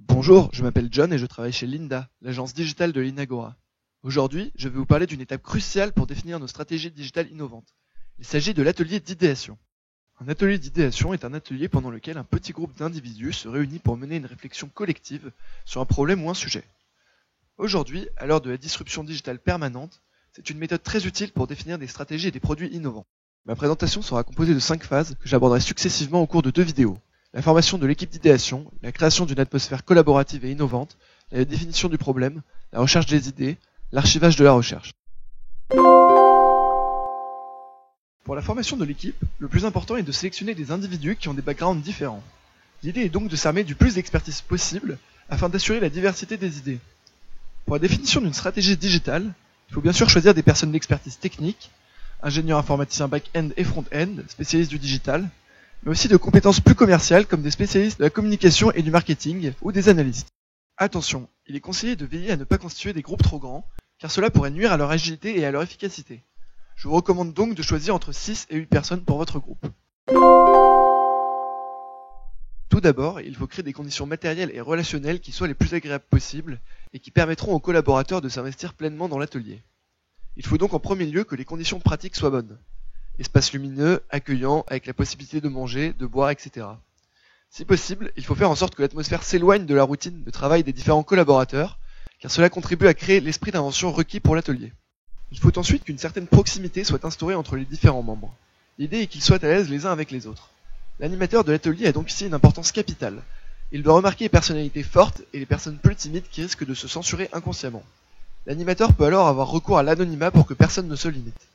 Bonjour, je m'appelle John et je travaille chez Lynda, l'agence digitale de l'Inagora. Aujourd'hui, je vais vous parler d'une étape cruciale pour définir nos stratégies digitales innovantes. Il s'agit de l'atelier d'idéation. Un atelier d'idéation est un atelier pendant lequel un petit groupe d'individus se réunit pour mener une réflexion collective sur un problème ou un sujet. Aujourd'hui, à l'heure de la disruption digitale permanente, c'est une méthode très utile pour définir des stratégies et des produits innovants. Ma présentation sera composée de 5 phases que j'aborderai successivement au cours de 2 vidéos. La formation de l'équipe d'idéation, la création d'une atmosphère collaborative et innovante, la définition du problème, la recherche des idées, l'archivage de la recherche. Pour la formation de l'équipe, le plus important est de sélectionner des individus qui ont des backgrounds différents. L'idée est donc de s'armer du plus d'expertise possible afin d'assurer la diversité des idées. Pour la définition d'une stratégie digitale, il faut bien sûr choisir des personnes d'expertise technique, ingénieurs informaticiens back-end et front-end, spécialistes du digital, mais aussi de compétences plus commerciales comme des spécialistes de la communication et du marketing ou des analystes. Attention, il est conseillé de veiller à ne pas constituer des groupes trop grands, car cela pourrait nuire à leur agilité et à leur efficacité. Je vous recommande donc de choisir entre 6 et 8 personnes pour votre groupe. Tout d'abord, il faut créer des conditions matérielles et relationnelles qui soient les plus agréables possibles et qui permettront aux collaborateurs de s'investir pleinement dans l'atelier. Il faut donc en premier lieu que les conditions pratiques soient bonnes. Espace lumineux, accueillant, avec la possibilité de manger, de boire, etc. Si possible, il faut faire en sorte que l'atmosphère s'éloigne de la routine de travail des différents collaborateurs, car cela contribue à créer l'esprit d'invention requis pour l'atelier. Il faut ensuite qu'une certaine proximité soit instaurée entre les différents membres. L'idée est qu'ils soient à l'aise les uns avec les autres. L'animateur de l'atelier a donc ici une importance capitale. Il doit remarquer les personnalités fortes et les personnes plus timides qui risquent de se censurer inconsciemment. L'animateur peut alors avoir recours à l'anonymat pour que personne ne se limite.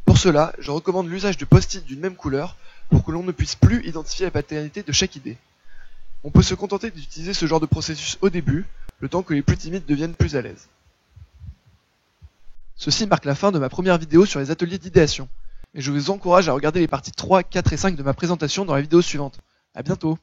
Pour cela, je recommande l'usage de post-it d'une même couleur pour que l'on ne puisse plus identifier la paternité de chaque idée. On peut se contenter d'utiliser ce genre de processus au début, le temps que les plus timides deviennent plus à l'aise. Ceci marque la fin de ma première vidéo sur les ateliers d'idéation, et je vous encourage à regarder les parties 3, 4 et 5 de ma présentation dans la vidéo suivante. À bientôt!